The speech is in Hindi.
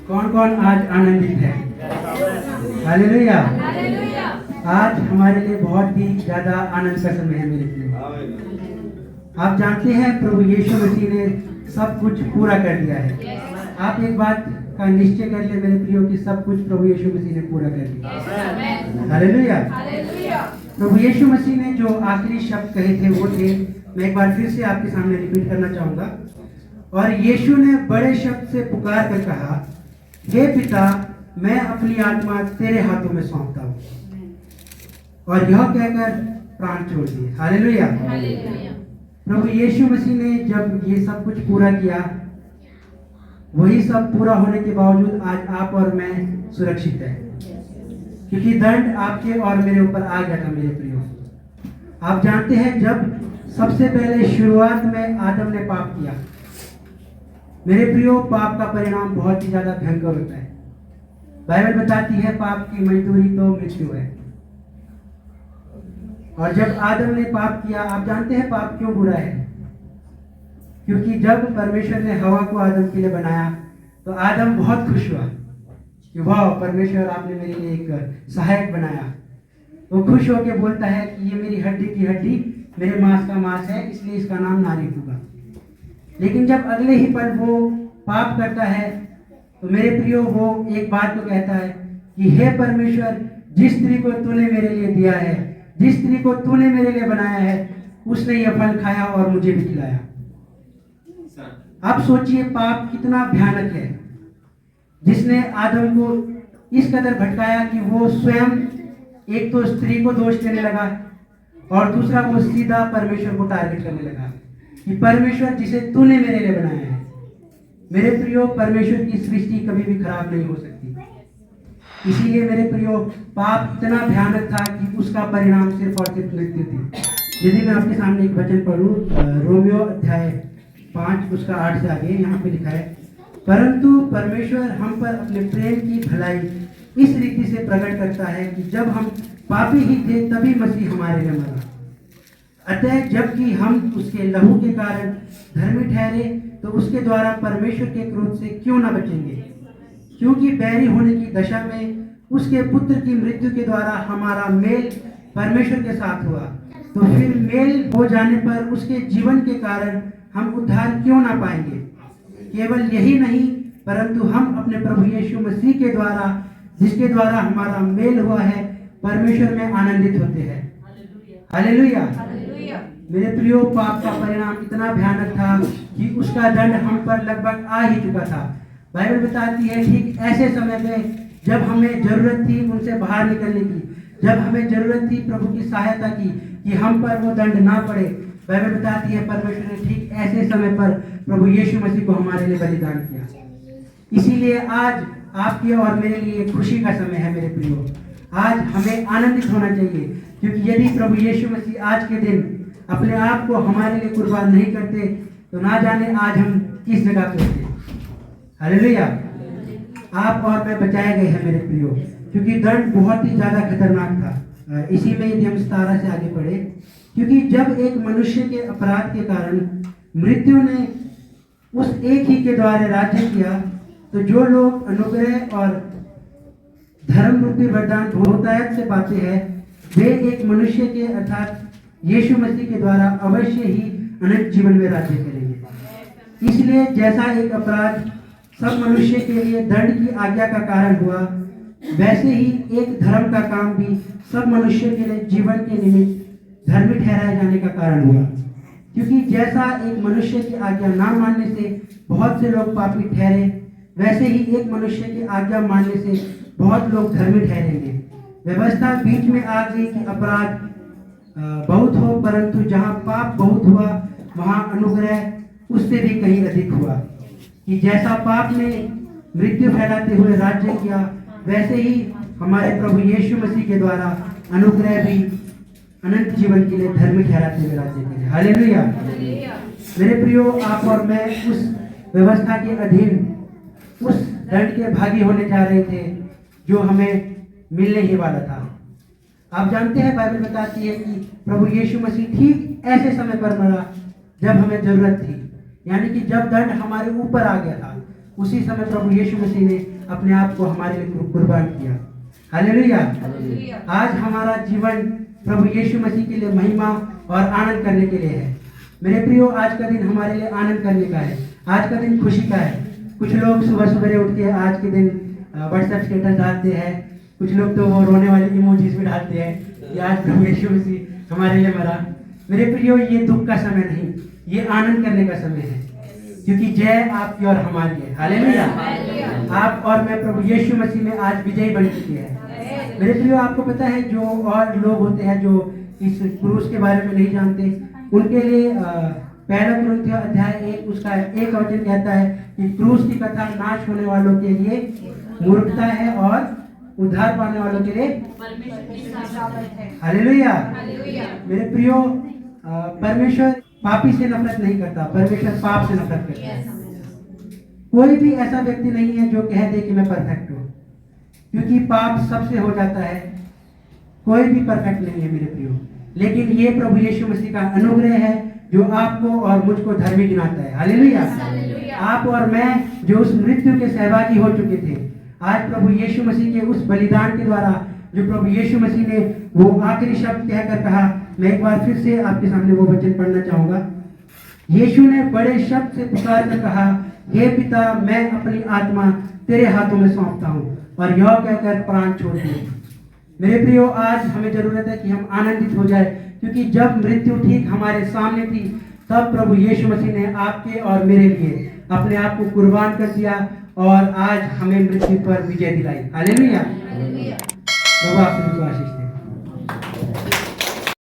कौन कौन आज आनंदित है? हालेलुया। आज हमारे लिए बहुत ही ज्यादा आनंद का समय है मेरे प्रिय। आप जानते हैं प्रभु यीशु मसीह ने सब कुछ पूरा कर दिया है। आप एक बात का निश्चय कर ले मेरे प्रियो कि सब कुछ प्रभु यीशु मसीह ने पूरा कर दिया। हालेलुया। प्रभु यीशु मसीह ने जो आखिरी शब्द कहे थे वो थे, मैं एक बार फिर से आपके सामने रिपीट करना चाहूंगा। और यीशु ने बड़े शब्द से पुकार कर कहा, हे पिता, मैं अपनी आत्मा तेरे हाथों में सौंपता हूँ। और यह कहकर प्राण छोड़ दिए। हालेलुया। प्रभु यीशु मसीह ने जब ये सब कुछ पूरा किया, वही सब पूरा होने के बावजूद आज आप और मैं सुरक्षित है, क्योंकि दंड आपके और मेरे ऊपर आ गया था मेरे प्रियो। आप जानते हैं जब सबसे पहले शुरुआत में आदम ने पाप किया, मेरे प्रियो, पाप का परिणाम बहुत ही ज्यादा भयंकर होता है। बाइबल बताती है पाप की मजदूरी तो मृत्यु है। और जब आदम ने पाप किया, आप जानते हैं पाप क्यों बुरा है? क्योंकि जब परमेश्वर ने हवा को आदम के लिए बनाया तो आदम बहुत खुश हुआ कि वाह, परमेश्वर आपने मेरे लिए एक सहायक बनाया। वो खुश होकर बोलता है कि ये मेरी हड्डी की हड्डी, मेरे मांस का मांस है, इसलिए इसका नाम नारी होगा। लेकिन जब अगले ही पल वो पाप करता है तो मेरे प्रियो, वो एक बात को कहता है कि हे परमेश्वर, जिस स्त्री को तूने मेरे लिए दिया है, जिस स्त्री को तूने मेरे लिए बनाया है, उसने यह फल खाया और मुझे भी खिलाया। आप सोचिए पाप कितना भयानक है, जिसने आदम को इस कदर भटकाया कि वो स्वयं एक तो स्त्री को दोष देने लगा और दूसरा वो सीधा परमेश्वर को टारगेट करने लगा कि परमेश्वर जिसे तूने मेरे लिए बनाया है। मेरे प्रियो, परमेश्वर की सृष्टि कभी भी खराब नहीं हो सकती। इसीलिए मेरे प्रियो, पाप इतना भयानक था कि उसका परिणाम सिर्फ और सिर्फ मृत्यु थी। यदि मैं आपके सामने एक वचन पढ़ूं, रोमियो अध्याय 5 उसका 8 से आगे, यहाँ पे लिखा है, परंतु परमेश्वर हम पर अपने प्रेम की भलाई इस रीति से प्रकट करता है कि जब हम पापी ही थे तभी मसीह हमारे लिए मरा। अतः जबकि हम उसके लहू के कारण धर्मी ठहरे तो उसके द्वारा परमेश्वर के क्रोध से क्यों न बचेंगे? क्योंकि बैरी होने की दशा में उसके पुत्र की मृत्यु के द्वारा हमारा मेल परमेश्वर के साथ हुआ, तो फिर मेल हो जाने पर उसके जीवन के कारण हम उद्धार क्यों ना पाएंगे? केवल यही नहीं, परंतु हम अपने प्रभु यीशु मसीह के द्वारा, जिसके द्वारा हमारा मेल हुआ है, परमेश्वर में आनंदित होते हैं। हालेलुया। मेरे प्रियो, पाप का परिणाम इतना भयानक था कि उसका दंड हम पर लगभग आ ही चुका था। बाइबल बताती है ठीक ऐसे समय में जब हमें जरूरत थी उनसे बाहर निकलने की, जब हमें जरूरत थी प्रभु की सहायता की कि हम पर वो दंड ना पड़े, बाइबल बताती है परमेश्वर ने ठीक ऐसे समय पर प्रभु यीशु मसीह को हमारे लिए बलिदान किया। इसीलिए आज आपके और मेरे लिए खुशी का समय है मेरे प्रियो। आज हमें आनंदित होना चाहिए, क्योंकि यदि प्रभु यीशु मसीह आज के दिन अपने आप को हमारे लिए कुर्बान नहीं करते तो ना जाने आज हम किस जगह पे होते। हालेलुया। आप और मैं बचाए गए हैं मेरे प्रियो, क्योंकि दंड बहुत ही ज्यादा खतरनाक था। इसी में यदि हम 17 से आगे पढ़े, क्योंकि जब एक मनुष्य के अपराध के कारण मृत्यु ने उस एक ही के द्वारा राज्य किया, तो जो लोग अनुग्रह और धर्म रूपी वरदान बहुतायत से पाते हैं, वे एक मनुष्य के अर्थात यीशु मसीह के द्वारा अवश्य ही अनंत जीवन में राज्य करेंगे। इसलिए जैसा एक अपराध सब मनुष्य के लिए दंड की आज्ञा का कारण हुआ, वैसे ही एक धर्म का काम भी सब मनुष्य के लिए जीवन के निमित्त धर्मी ठहराए जाने का कारण हुआ। क्योंकि जैसा एक मनुष्य की आज्ञा ना मानने से बहुत से लोग पापी ठहरे, वैसे ही एक मनुष्य की आज्ञा मानने से बहुत लोग धर्मी ठहरेंगे। व्यवस्था बीच में आ गई कि अपराध बहुत हो, परंतु जहाँ पाप बहुत हुआ वहाँ अनुग्रह उससे भी कहीं अधिक हुआ। कि जैसा पाप ने मृत्यु फैलाते हुए राज्य किया, वैसे ही हमारे प्रभु यीशु मसीह के द्वारा अनुग्रह भी अनंत जीवन के लिए धर्मी ठहराते हुए राज्य करें। हालेलुया। मेरे प्रियो, आप और मैं उस व्यवस्था के अधीन उस दंड के भागी होने जा रहे थे जो हमें मिलने ही वाला था। आप जानते हैं बाइबल बताती है कि प्रभु यीशु मसीह ठीक ऐसे समय पर मरा जब हमें जरूरत थी, यानी कि जब दंड हमारे ऊपर आ गया था, उसी समय प्रभु यीशु मसीह ने अपने आप को हमारे लिए कुर्बान किया। हालेलुया। आज हमारा जीवन प्रभु यीशु मसीह के लिए महिमा और आनंद करने के लिए है। मेरे प्रियो, आज का दिन हमारे लिए आनंद करने का है, आज का दिन खुशी का है। कुछ लोग सुबह सुबह उठ के आज के दिन व्हाट्सएप स्टेटस डालते हैं, कुछ लोग तो वो रोने वाले इमोजीज भी डालते हैं कि आज प्रभु यीशु मसीह हमारे लिए मरा। मेरे प्रियो, ये दुख का समय नहीं, ये आनंद करने का समय है, क्योंकि जय आपकी और हमारी है। हालेलुया। आप और मैं प्रभु यीशु मसीह में आज विजयी बन चुके हैं। मेरे प्रियो, आपको पता है जो और लोग होते हैं जो इस क्रूस के बारे में नहीं जानते, उनके लिए पहला कुरिन्थियों अध्याय 1 उसका 1 वचन कहता है कि क्रूस की कथा नाश होने वालों के लिए मूर्खता है और उद्धार पाने वालों के लिए हालेलुया। मेरे प्रियो, परमेश्वर पापी से नफरत नहीं करता, परमेश्वर पाप से नफरत करता है। कोई भी ऐसा व्यक्ति नहीं है जो कह दे कि मैं परफेक्ट हूँ, क्योंकि पाप सबसे हो जाता है। कोई भी परफेक्ट नहीं है मेरे प्रियो, लेकिन ये प्रभु यीशु मसीह का अनुग्रह है जो आपको और मुझको धर्मी गिनाता है। हालेलुया। आप और मैं जो उस मृत्यु के सहभागी हो चुके थे, आज प्रभु यीशु मसीह के उस बलिदान के द्वारा जो प्रभु यीशु मसीह ने वो आखिरी शब्द कहकर कहा, मैं एक बार फिर से आपके सामने वो वचन पढ़ना चाहूंगा। यीशु ने बड़े शब्द से पुकार कर कहा, हे पिता, मैं अपनी आत्मा तेरे हाथों में सौंपता हूँ, और यह कहकर प्राण छोड़ दिए। मेरे प्रियो, आज हमें जरूरत है कि हम आनंदित हो जाए, क्योंकि जब मृत्यु ठीक हमारे सामने थी तब प्रभु यीशु मसीह ने आपके और मेरे लिए अपने आप को कुर्बान कर दिया और आज हमें मृत्यु पर विजय दिलाई। हालेलुया। प्रभु आप सभी को आशीष दे।